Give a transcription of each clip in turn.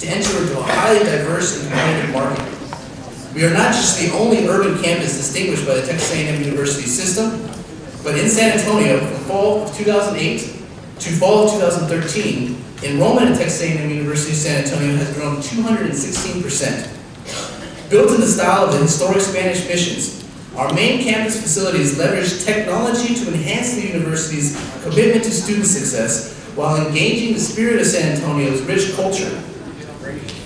to enter into a highly diverse and competitive market. We are not just the only urban campus distinguished by the Texas A&M University system, but in San Antonio, from fall of 2008 to fall of 2013, enrollment at Texas A&M University San Antonio has grown 216%. Built in the style of the historic Spanish missions, our main campus facilities leverage technology to enhance the university's commitment to student success while engaging the spirit of San Antonio's rich culture.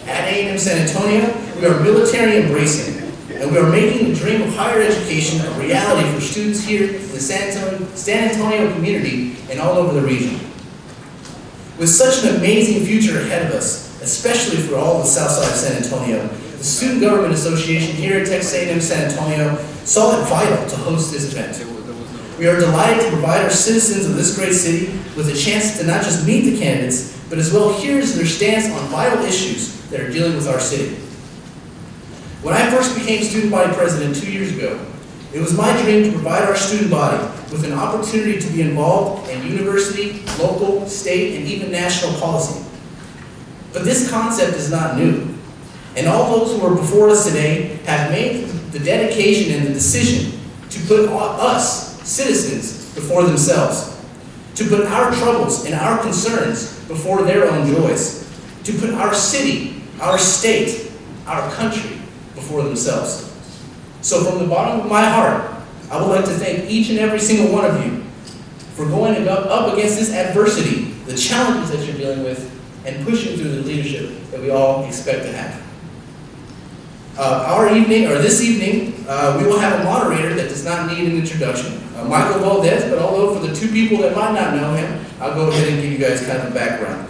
At A&M San Antonio, we are military embracing, and we are making the dream of higher education a reality for students here in the San Antonio community and all over the region. With such an amazing future ahead of us, especially for all of the south side of San Antonio, the Student Government Association here at Texas A&M San Antonio saw it vital to host this event. We are delighted to provide our citizens of this great city with a chance to not just meet the candidates, but as well hear their stance on vital issues that are dealing with our city. When I first became student body president 2 years ago, it was my dream to provide our student body with an opportunity to be involved in university, local, state, and even national policy. But this concept is not new, and all those who are before us today have made the dedication and the decision to put us, citizens, before themselves, to put our troubles and our concerns before their own joys, to put our city, our state, our country before themselves. So from the bottom of my heart, I would like to thank each and every single one of you for going up against this adversity, the challenges that you're dealing with, and pushing through the leadership that we all expect to have. This evening, we will have a moderator that does not need an introduction, Michael Valdez, but although for the two people that might not know him, I'll go ahead and give you guys kind of a background.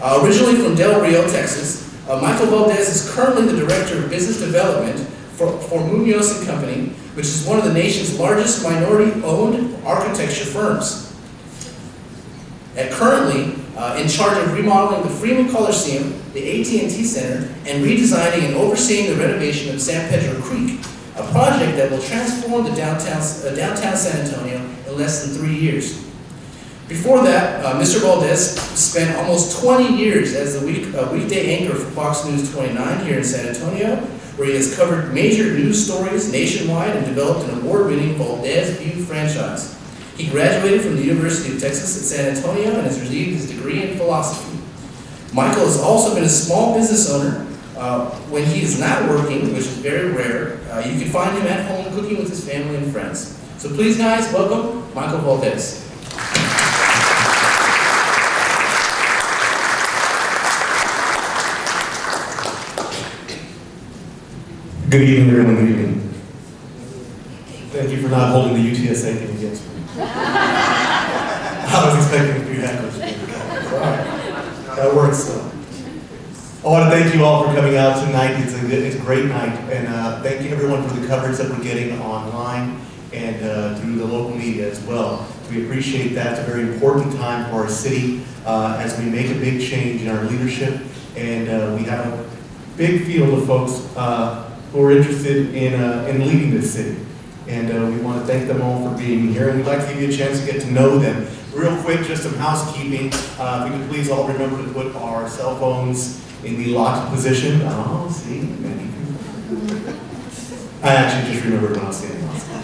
Originally from Del Rio, Texas, Michael Valdez is currently the Director of Business Development for Munoz & Company, which is one of the nation's largest minority-owned architecture firms. Currently in charge of remodeling the Freeman Coliseum, the AT&T Center, and redesigning and overseeing the renovation of San Pedro Creek, a project that will transform the downtown San Antonio in less than 3 years. Before that, Mr. Valdez spent almost 20 years as the weekday anchor for Fox News 29 here in San Antonio, where he has covered major news stories nationwide and developed an award-winning Valdez View franchise. He graduated from the University of Texas at San Antonio and has received his degree in philosophy. Michael has also been a small business owner when he is not working, which is very rare. You can find him at home cooking with his family and friends. So please, guys, welcome Michael Valdez. Good evening, everyone. Good evening. Thank you for not holding the UTSA thing against me. I was expecting a few hecklers. That works though. I want to thank you all for coming out tonight. It's a great night, and thank you everyone for the coverage that we're getting online and through the local media as well. We appreciate that. It's a very important time for our city as we make a big change in our leadership, and we have a big field of folks who are interested in leading this city. And we want to thank them all for being here, and we'd like to give you a chance to get to know them. Real quick, just some housekeeping. If we could please all remember to put our cell phones in the locked position. Oh, see, many people. I actually just remembered when I was standing outside.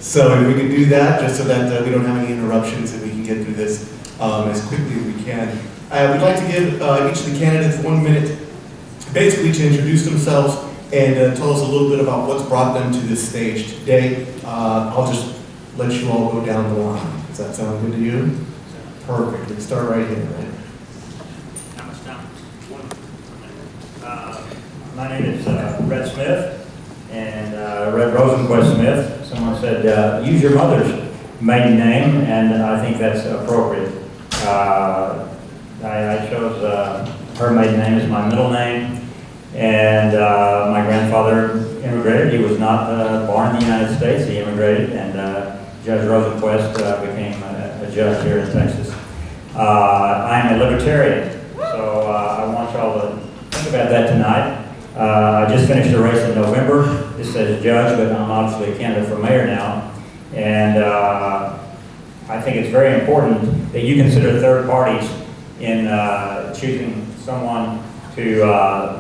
So if we could do that, just so that we don't have any interruptions and we can get through this as quickly as we can. We'd like to give each of the candidates 1 minute, basically to introduce themselves and tell us a little bit about what's brought them to this stage today. I'll just let you all go down the line. Does that sound good to you? Perfect. We can start right here, right? How much time? My name is Red Smith, and Red Rosenquist Smith. Someone said, use your mother's maiden name, and I think that's appropriate. I chose her maiden name as my middle name. And my grandfather immigrated. He was not born in the United States. He immigrated, and Judge Rosenquist became a judge here in Texas. I'm a libertarian, so I want y'all to think about that tonight. I just finished a race in November. This says judge, but I'm obviously a candidate for mayor now. And I think it's very important that you consider third parties in choosing someone to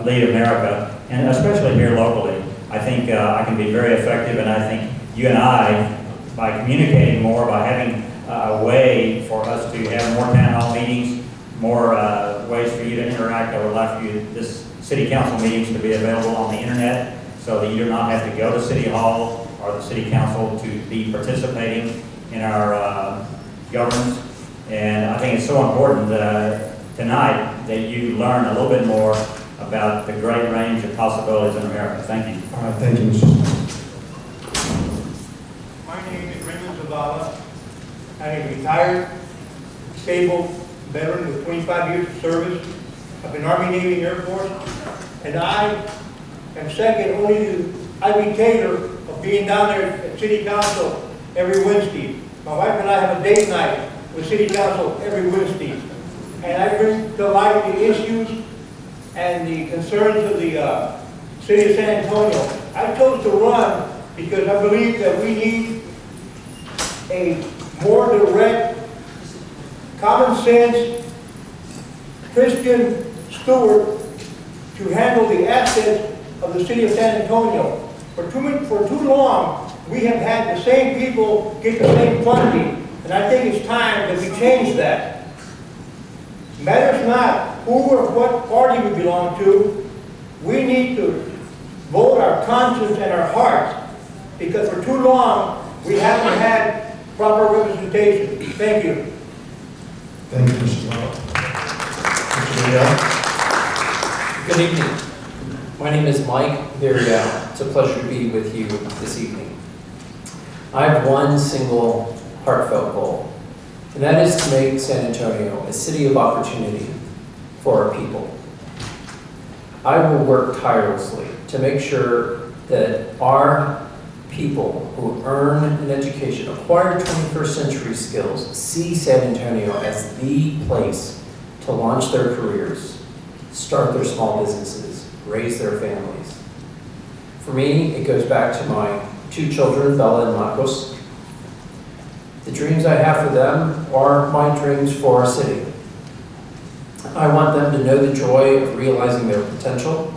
lead America, and especially here locally. I think I can be very effective, and I think you and I, by communicating more, by having a way for us to have more town hall meetings, more ways for you to interact, I would like for you, this city council meetings to be available on the internet, so that you do not have to go to City Hall or the City Council to be participating in our governance. And I think it's so important tonight that you learn a little bit more about the great range of possibilities in America. Thank you. All right, thank you, Mr. Smith. My name is Raymond Zavala. I'm a retired, stable veteran with 25 years of service. I've been Army, Navy, and Air Force. And I am second only to Ivy Taylor of being down there at City Council every Wednesday. My wife and I have a date night with City Council every Wednesday. And I bring to light the issues and the concerns of the City of San Antonio. I chose to run because I believe that we need a more direct, common sense, Christian steward to handle the assets of the City of San Antonio. For too long, we have had the same people get the same funding, and I think it's time that we change that. Matters not who or what party we belong to, we need to vote our conscience and our hearts, because for too long, we haven't had proper representation. Thank you. Thank you, Mr. Zavala. Mr. Vidal? Good evening. My name is Mike Villarreal. It's a pleasure to be with you this evening. I have one single heartfelt goal, and that is to make San Antonio a city of opportunity for our people. I will work tirelessly to make sure that our people who earn an education, acquire 21st century skills, see San Antonio as the place to launch their careers, start their small businesses, raise their families. For me, it goes back to my two children, Bella and Marcos. The dreams I have for them are my dreams for our city. I want them to know the joy of realizing their potential,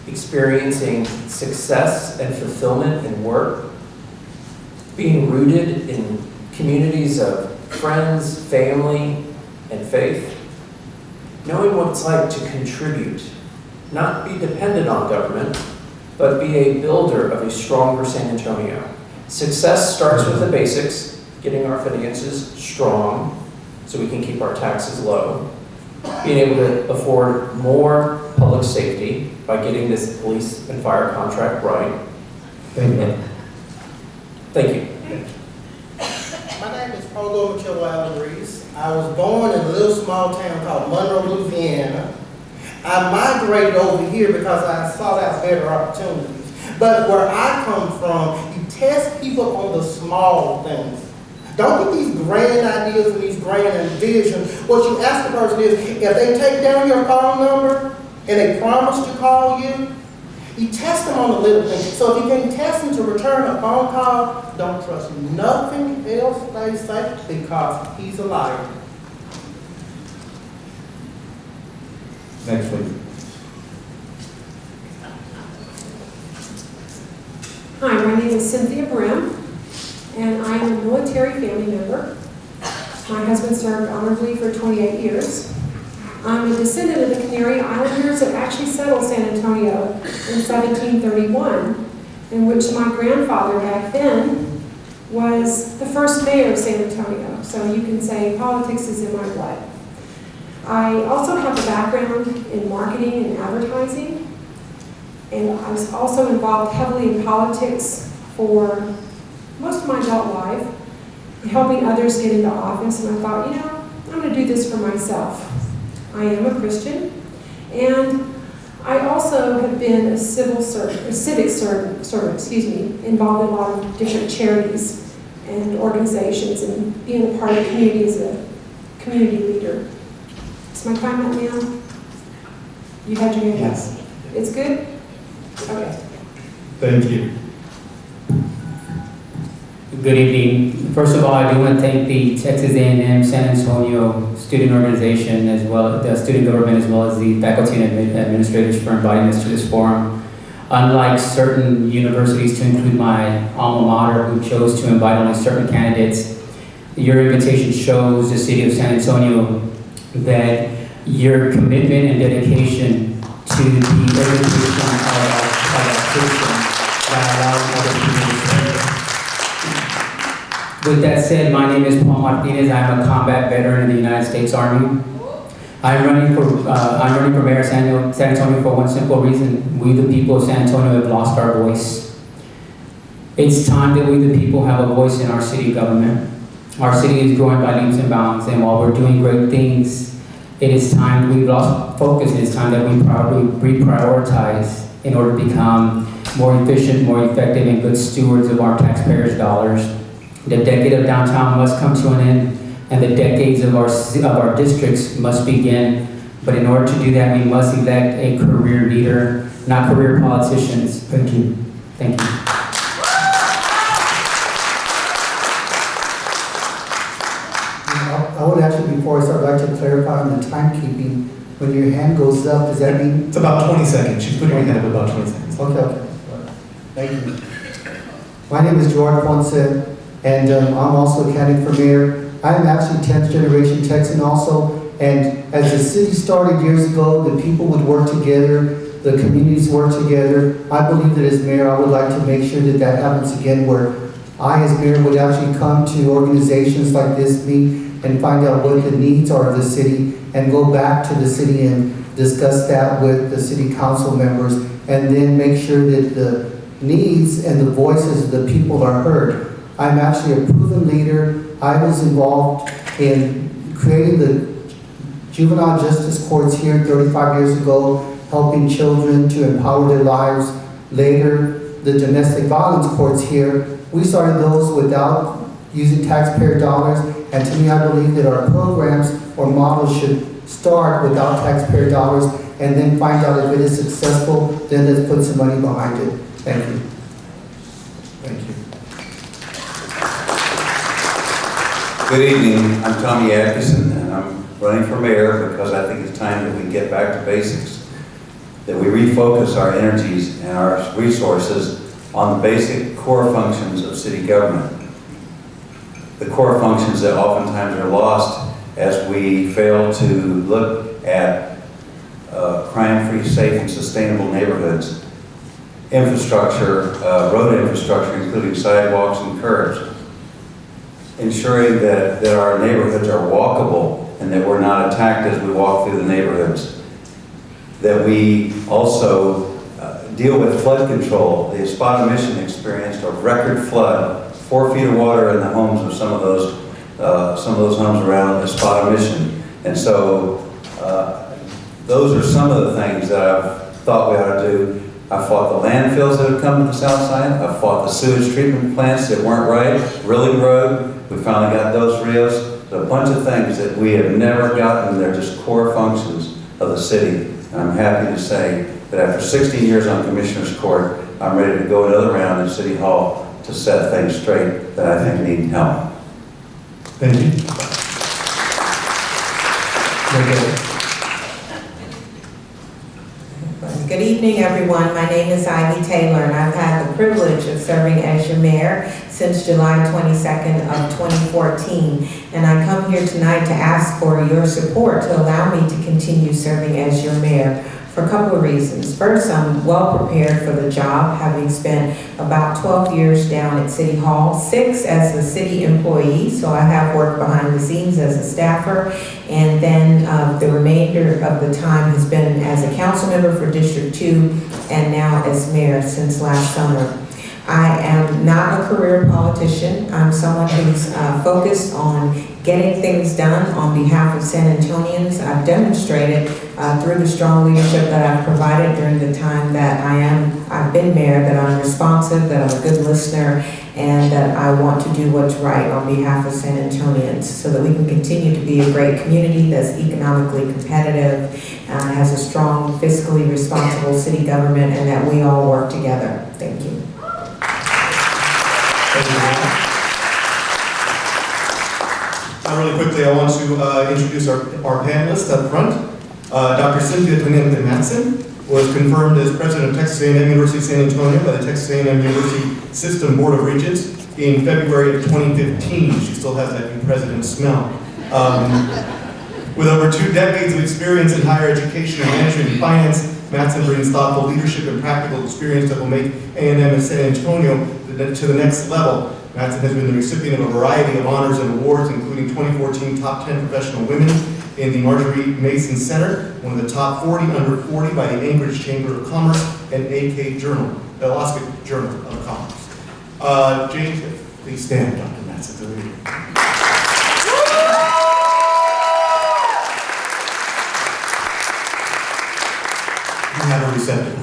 experiencing success and fulfillment in work, being rooted in communities of friends, family, and faith, knowing what it's like to contribute, not be dependent on government, but be a builder of a stronger San Antonio. Success starts with the basics, getting our finances strong so we can keep our taxes low, being able to afford more public safety by getting this police and fire contract right. Thank you. Thank you. My name is Pogo Reese. I was born in a little small town called Monroe, Louisiana. I migrated over here because I sought out better opportunities. But where I come from, you test people on the small things. Don't get these grand ideas and these grand visions. What you ask the person is, if they take down your phone number and they promise to call you, you test them on the little things. So if you can test them to return a phone call, don't trust nothing else they say because he's a liar. Next, please. Hi, my name is Cynthia Brim, and I am a military family member. My husband served honorably for 28 years. I'm a descendant of the Canary Islanders that actually settled San Antonio in 1731, in which my grandfather back then was the first mayor of San Antonio. So you can say politics is in my blood. I also have a background in marketing and advertising, and I was also involved heavily in politics for most of my adult life, helping others get into office, and I thought, you know, I'm going to do this for myself. I am a Christian, and I also have been a civic servant, involved in a lot of different charities and organizations, and being a part of the community as a community leader. Is my time up now? You had your hand up? Yes. It's good? Okay. Thank you. Good Good evening. First of all, I do want to thank the Texas A&M San Antonio student organization, as well as the student government, as well as the faculty and administrators for inviting us to this forum. Unlike certain universities, to include my alma mater, who chose to invite only certain candidates, your invitation shows the city of San Antonio that your commitment and dedication to the education of our system that allows other people to serve. With that said, my name is Paul Martinez. I'm a combat veteran of the United States Army. I'm running for mayor of San Antonio for one simple reason. We, the people of San Antonio, have lost our voice. It's time that we, the people, have a voice in our city government. Our city is growing by leaps and bounds, and while we're doing great things, it is time we've lost focus, and it's time that we probably reprioritize in order to become more efficient, more effective, and good stewards of our taxpayers' dollars. The decade of downtown must come to an end, and the decades of our districts must begin. But in order to do that, we must elect a career leader, not career politicians. Thank you. Thank you. I would actually, before I start, like to clarify on the timekeeping. When your hand goes up, does that mean? It's about 20 seconds. She's putting her hand up about 20 seconds. Okay. Thank you. My name is George Ponce, and I'm also a candidate for mayor. I'm actually 10th generation Texan also, and as the city started years ago, the people would work together, the communities work together. I believe that as mayor, I would like to make sure that that happens again, where I as mayor would actually come to organizations like this, and find out what the needs are of the city, and go back to the city and discuss that with the city council members, and then make sure that the needs and the voices of the people are heard. I'm actually a proven leader. I was involved in creating the juvenile justice courts here 35 years ago, helping children to empower their lives. Later, the domestic violence courts here, we started those without using taxpayer dollars, and to me, I believe that our programs or models should start without taxpayer dollars, and then find out if it is successful, then let's put some money behind it. Thank you. Thank you. Good evening, I'm Tommy Atkinson, and I'm running for mayor because I think it's time that we get back to basics, that we refocus our energies and our resources on the basic core functions of city government. The core functions that oftentimes are lost as we fail to look at crime-free, safe, and sustainable neighborhoods, infrastructure, road infrastructure, including sidewalks and curbs, ensuring that our neighborhoods are walkable and that we're not attacked as we walk through the neighborhoods, that we also deal with flood control. The spot emission experienced a record flood, 4 feet of water in the homes of some of those homes around the spot emission. And so those are some of the things that I've thought we ought to do. I fought the landfills that have come to the south side. I fought the sewage treatment plants that weren't right. Rilling Road, we finally got Dos Rios. There's a bunch of things that we have never gotten. They're just core functions of the city. And I'm happy to say that after 16 years on Commissioner's Court, I'm ready to go another round at City Hall to set things straight that I think need help. Thank you. Okay. Good evening, everyone. My name is Ivy Taylor, and I've had the privilege of serving as your mayor since July 22nd of 2014. And I come here tonight to ask for your support to allow me to continue serving as your mayor for a couple of reasons. First, I'm well prepared for the job, having spent about 12 years down at City Hall, 6 as a city employee, so I have worked behind the scenes as a staffer, and then the remainder of the time has been as a council member for District 2 and now as mayor since last summer. I am not a career politician. I'm someone who's focused on getting things done on behalf of San Antonians. I've demonstrated through the strong leadership that I've provided during the time that I've been mayor, that I'm responsive, that I'm a good listener, and that I want to do what's right on behalf of San Antonians so that we can continue to be a great community that's economically competitive, has a strong, fiscally responsible city government, and that we all work together. Thank you. Thank you. Really quickly, I want to introduce our panelists up front. Dr. Cynthia Matson was confirmed as president of Texas A&M University San Antonio by the Texas A&M University System Board of Regents in February of 2015. She still has that new president smell. With over 2 decades of experience in higher education and management and finance, Matson brings thoughtful leadership and practical experience that will make A&M and San Antonio to the next level. Matson has been the recipient of a variety of honors and awards, including 2014 Top 10 Professional Women in the Marjorie Mason Center, one of the top 40 under 40 by the Anchorage Chamber of Commerce and AK Journal, the Alaska Journal of Commerce. James, please stand, Dr. Matson. You have a receptacle.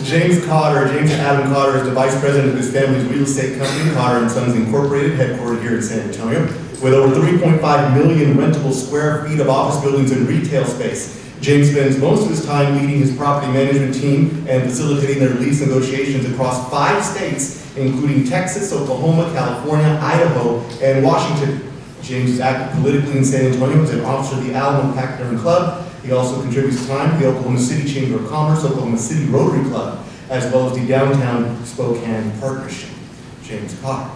James Adam Cotter is the vice president of his family's real estate company, Cotter & Sons Incorporated, headquartered here in San Antonio, with over 3.5 million rentable square feet of office buildings and retail space. James spends most of his time leading his property management team and facilitating their lease negotiations across 5 states, including Texas, Oklahoma, California, Idaho, and Washington. James is active politically in San Antonio as an officer of the Alamo Pac-Durham Club. He also contributes time to the Oklahoma City Chamber of Commerce, Oklahoma City Rotary Club, as well as the Downtown Spokane Partnership. James Cotter.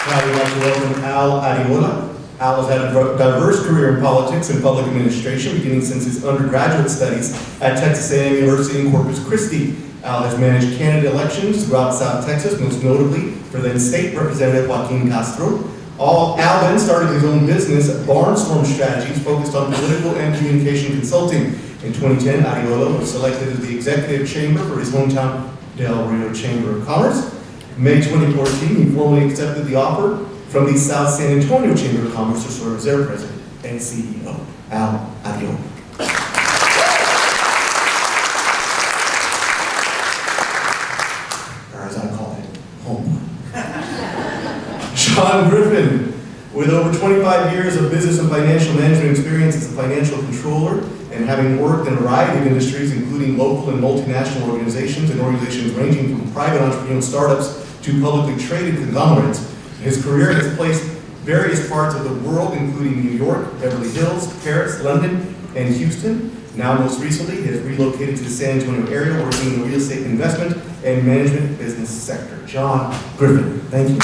Now we'd like to welcome Al Ariola. Al has had a diverse career in politics and public administration, beginning since his undergraduate studies at Texas A&M University in Corpus Christi. Al has managed candidate elections throughout South Texas, most notably for then State Representative Joaquin Castro. Al then started his own business, Barnstorm Strategies, focused on political and communication consulting. In 2010, Ariola was selected as the executive chamber for his hometown Del Rio Chamber of Commerce. In May 2014, he formally accepted the offer from the South San Antonio Chamber of Commerce to serve as their president and CEO. Al Ariola. John Griffin, with over 25 years of business and financial management experience as a financial controller and having worked in a variety of industries, including local and multinational organizations and organizations ranging from private entrepreneurial startups to publicly traded conglomerates. His career has placed various parts of the world, including New York, Beverly Hills, Paris, London, and Houston. Now, most recently, he has relocated to the San Antonio area, working in the real estate investment and management business sector. John Griffin, thank you.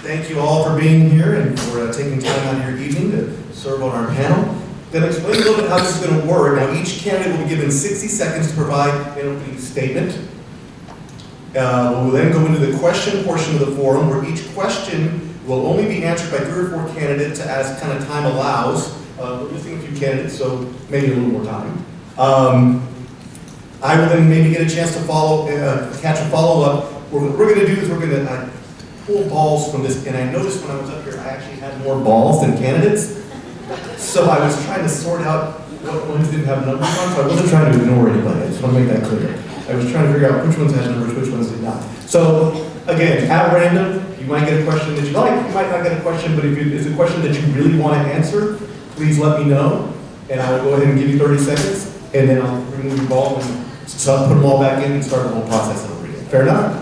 Thank you all for being here and for taking time out of your evening to serve on our panel. I'm going to explain a little bit how this is going to work. Now, each candidate will be given 60 seconds to provide an opening statement. We'll then go into the question portion of the forum, where each question will only be answered by 3 or 4 candidates as kind of time allows. We're missing a few candidates, so maybe a little more time. I will then maybe get a chance to catch a follow-up. What we're going to do is we're going to pull balls from this, and I noticed when I was up here, I actually had more balls than candidates. So I was trying to sort out what ones didn't have numbers on, so I wasn't trying to ignore anybody. I just want to make that clear. I was trying to figure out which ones had numbers, which ones did not. So again, at random, you might get a question that you like, you might not get a question, but if it's a question that you really want to answer, please let me know, and I will go ahead and give you 30 seconds, and then I'll remove your ball and put them all back in and start the whole process over again. Fair enough?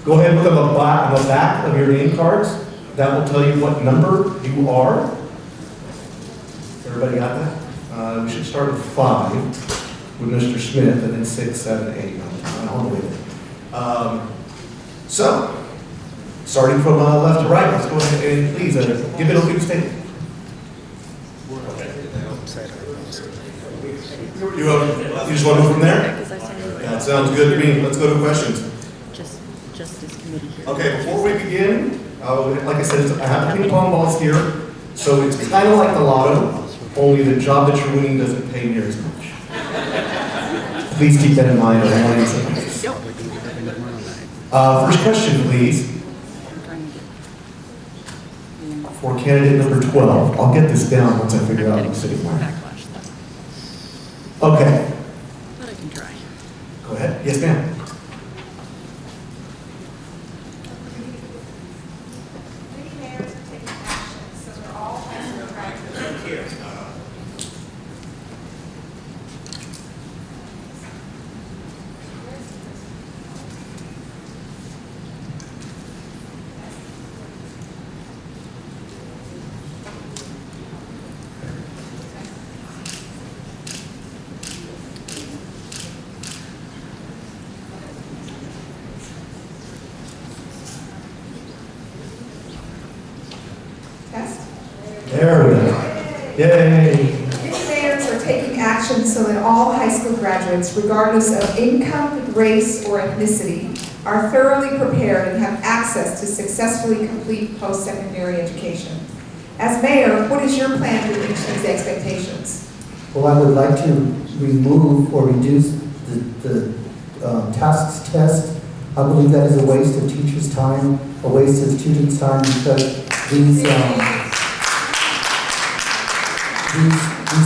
Go ahead and look on the back of your name cards. That will tell you what number you are. Everybody got that? We should start with 5 with Mr. Smith, and then 6, 7, 8, all the way there. So, starting from left to right, let's go ahead and please give it a opening statement. You just want to move from there? That sounds good to me. Let's go to questions. Okay, before we begin, like I said, I have the ping pong balls here, so it's kind of like the lotto, only the job that you're winning doesn't pay near as much. Please keep that in mind. First question, please. For candidate number 12. I'll get this down once I figure out who's sitting where. Okay. But I can try. Go ahead. Yes, ma'am. Yay! Many mayors are taking action so that all high school graduates, regardless of income, race, or ethnicity, are thoroughly prepared and have access to successfully complete post-secondary education. As mayor, what is your plan to reach these expectations? Well, I would like to remove or reduce the tasks test. I believe that is a waste of teachers' time, a waste of students' time, because these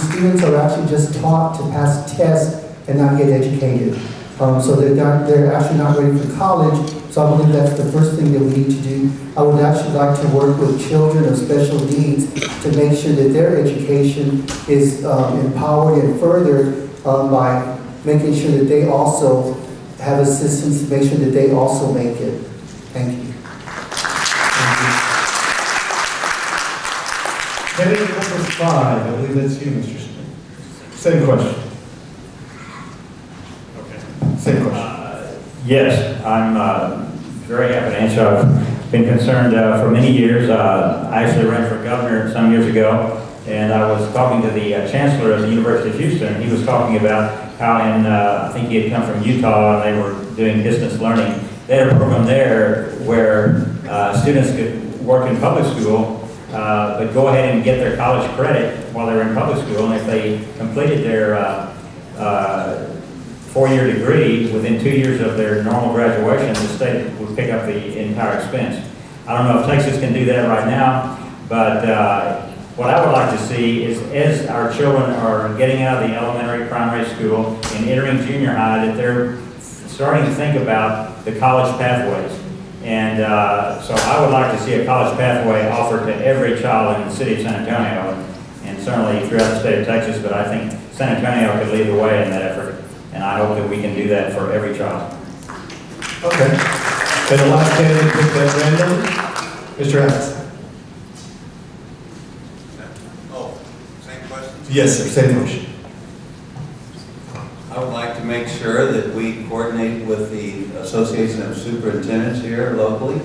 students are actually just taught to pass tests and not get educated. So they're actually not ready for college. So I believe that's the first thing that we need to do. I would actually like to work with children of special needs to make sure that their education is empowered and furthered by making sure that they also have assistance to make sure that they also make it. Thank you. Candidate number 5, I believe that's you, Mr. Smith. Same question. Okay. Same question. Yes, I'm very happy to answer. I've been concerned for many years. I actually ran for governor some years ago, and I was talking to the chancellor of the University of Houston. He was talking about how I think he had come from Utah, and they were doing distance learning. They had a program there where students could work in public school, but go ahead and get their college credit while they were in public school, and if they completed their 4-year degree within 2 years of their normal graduation, the state would pick up the entire expense. I don't know if Texas can do that right now, but what I would like to see is, as our children are getting out of the elementary, primary school and entering junior high, that they're starting to think about the college pathways. And so I would like to see a college pathway offered to every child in the city of San Antonio, and certainly throughout the state of Texas, but I think San Antonio could lead the way in that effort, and I hope that we can do that for every child. Okay. And the last candidate picked at random, Mr. Evans. Oh, same question? Yes, sir, same question. I would like to make sure that we coordinate with the Association of Superintendents here locally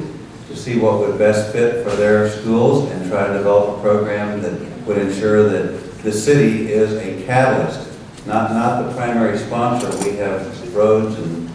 to see what would best fit for their schools and try to develop a program that would ensure that the city is a catalyst, not the primary sponsor. We have roads and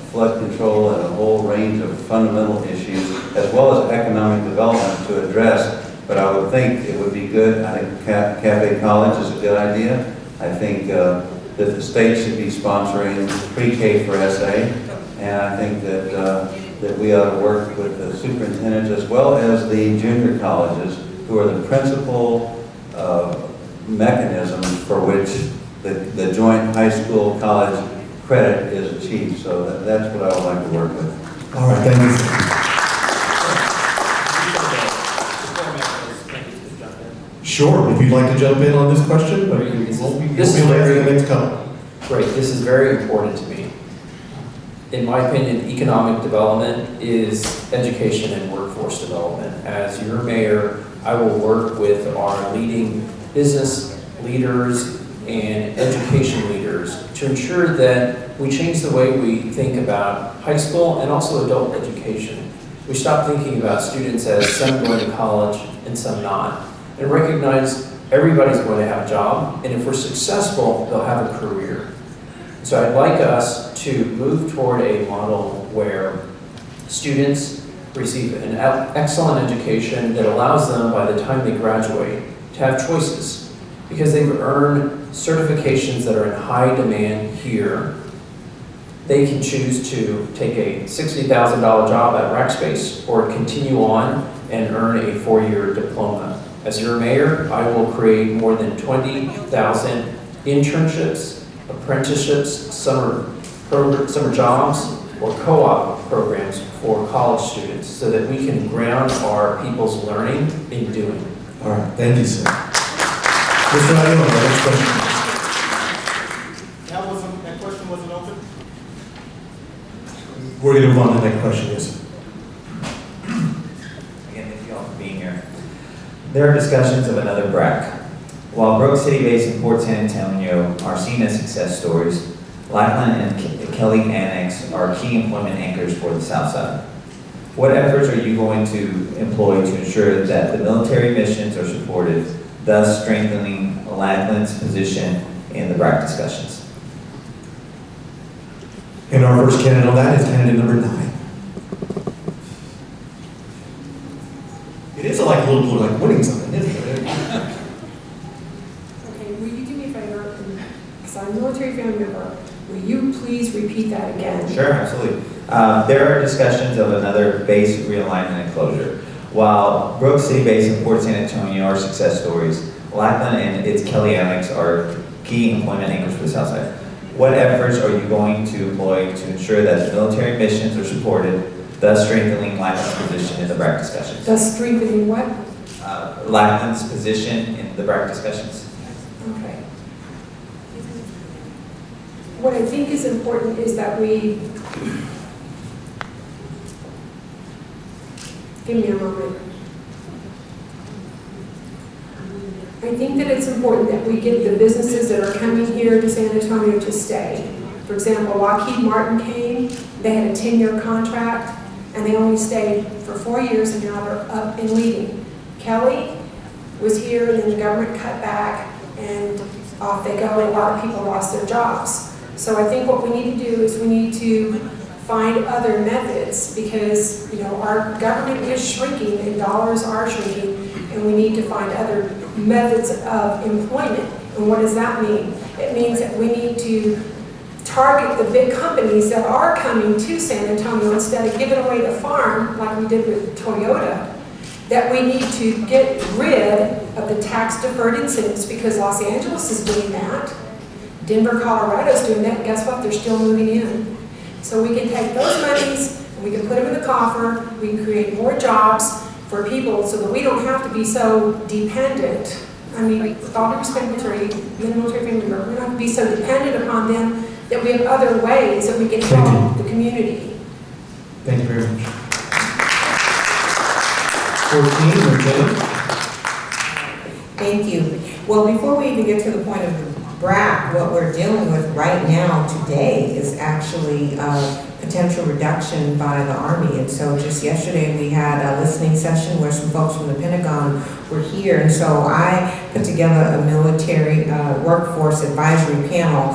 flood control and a whole range of fundamental issues, as well as economic development to address. But I would think it would be good. I think Cafe College is a good idea. I think that the state should be sponsoring pre-K for SA, and I think that we ought to work with the superintendents as well as the junior colleges, who are the principal mechanisms for which the joint high school college credit is achieved. So that's what I would like to work with. All right, thank you, sir. Sure, if you'd like to jump in on this question, but we'll be the next couple. Great, this is very important to me. In my opinion, economic development is education and workforce development. As your mayor, I will work with our leading business leaders and education leaders to ensure that we change the way we think about high school and also adult education. We stop thinking about students as some going to college and some not, and recognize everybody's going to have a job, and if we're successful, they'll have a career. So I'd like us to move toward a model where students receive an excellent education that allows them, by the time they graduate, to have choices, because they've earned certifications that are in high demand here. They can choose to take a $60,000 job at Rackspace or continue on and earn a 4-year diploma. As your mayor, I will create more than 20,000 internships, apprenticeships, summer jobs, or co-op programs for college students so that we can ground our people's learning in doing. All right, thank you, sir. Mr. Ayala, next question. That question wasn't open? We're going to move on to the next question, yes, sir. Again, thank you all for being here. There are discussions of another BRAC. While Brooke City Base and Port San Antonio are seen as success stories, Lackland and Kelly Annex are key employment anchors for the South Side. What efforts are you going to employ to ensure that the military missions are supported, thus strengthening Lackland's position in the BRAC discussions. And our first candidate on that is candidate number 9. It is like a little like winning something, isn't it? Okay, will you do me a favor, because I'm a military family member, will you please repeat that again? Sure, absolutely. There are discussions of another base realignment and closure. While Brooks City Base and Port San Antonio are success stories, Lackland and its Kelly Annex are key employment anchors for the South Side. What efforts are you going to employ to ensure that the military missions are supported, thus strengthening Lackland's position in the BRAC discussions? Thus strengthening what? Lackland's position in the BRAC discussions. Okay. What I think is important is that we, give me a moment. I think that it's important that we get the businesses that are coming here to San Antonio to stay. For example, Lockheed Martin came, they had a 10-year contract, and they only stayed for 4 years, and now they're up and leaving. Kelly was here, and then the government cut back, and off they go, and a lot of people lost their jobs. So I think what we need to do is we need to find other methods, because our government is shrinking and dollars are shrinking, and we need to find other methods of employment. And what does that mean? It means that we need to target the big companies that are coming to San Antonio instead of giving away the farm like we did with Toyota. That we need to get rid of the tax deferred incentives, because Los Angeles is doing that. Denver, Colorado's doing that, and guess what? They're still moving in. So we can take those monies, and we can put them in the coffer, we can create more jobs for people so that we don't have to be so dependent. I mean, with all due respect to the military family member, we don't have to be so dependent upon them, that we have other ways that we can help the community. Thank you very much. 14, Lieutenant. Thank you. Well, before we even get to the point of the BRAC, what we're dealing with right now today is actually potential reduction by the Army. And so just yesterday we had a listening session where some folks from the Pentagon were here. And so I put together a military workforce advisory panel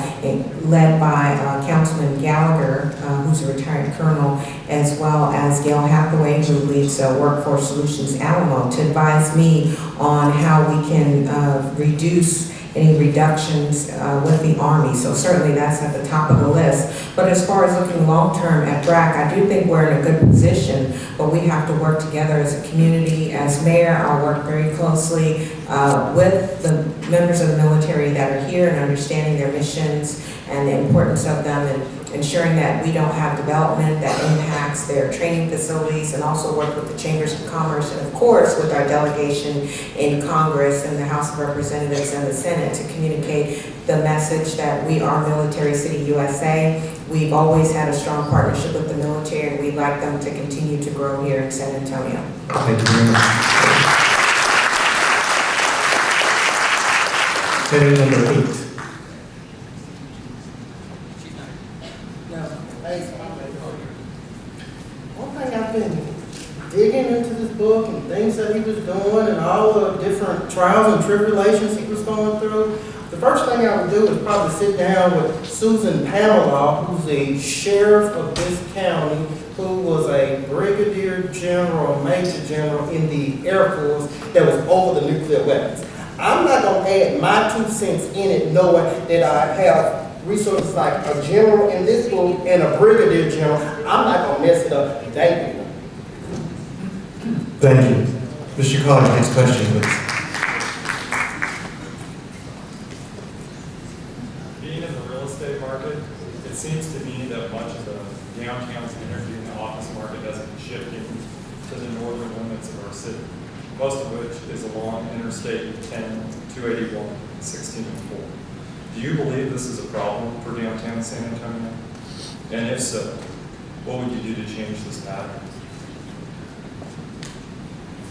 led by Councilman Gallagher, who's a retired colonel, as well as Gail Hathaway, who leads Workforce Solutions Alamo, to advise me on how we can reduce any reductions with the Army. So certainly that's at the top of the list. But as far as looking long-term at BRAC, I do think we're in a good position, but we have to work together as a community. As mayor, I'll work very closely with the members of the military that are here and understanding their missions and the importance of them, and ensuring that we don't have development that impacts their training facilities, and also work with the chambers of commerce, and of course with our delegation in Congress and the House of Representatives and the Senate to communicate the message that we are Military City USA. We've always had a strong partnership with the military, and we'd like them to continue to grow here in San Antonio. Thank you very much. Candidate number 8. One thing I've been digging into this book and things that he was doing and all the different trials and tribulations he was going through, the first thing I would do is probably sit down with Susan Pamela, who's the sheriff of this county, who was a brigadier general, major general in the Air Force that was over the nuclear weapons. I'm not going to add my 2 cents in it knowing that I have resources like a general in this book and a brigadier general. I'm not going to mess it up. Thank you. Thank you. Mr. Collins, next question, please. Being in the real estate market, it seems to me that much of the downtown's energy and the office market has been shifting to the northern limits of our city, most of which is along Interstate 10, 281, 16, and 4. Do you believe this is a problem for downtown San Antonio? And if so, what would you do to change this pattern?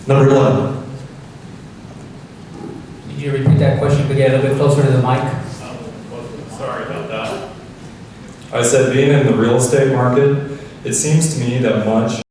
Number 11. Could you repeat that question, but get a little bit closer to the mic? Sorry about that. I said, being in the real estate market, it seems to me that much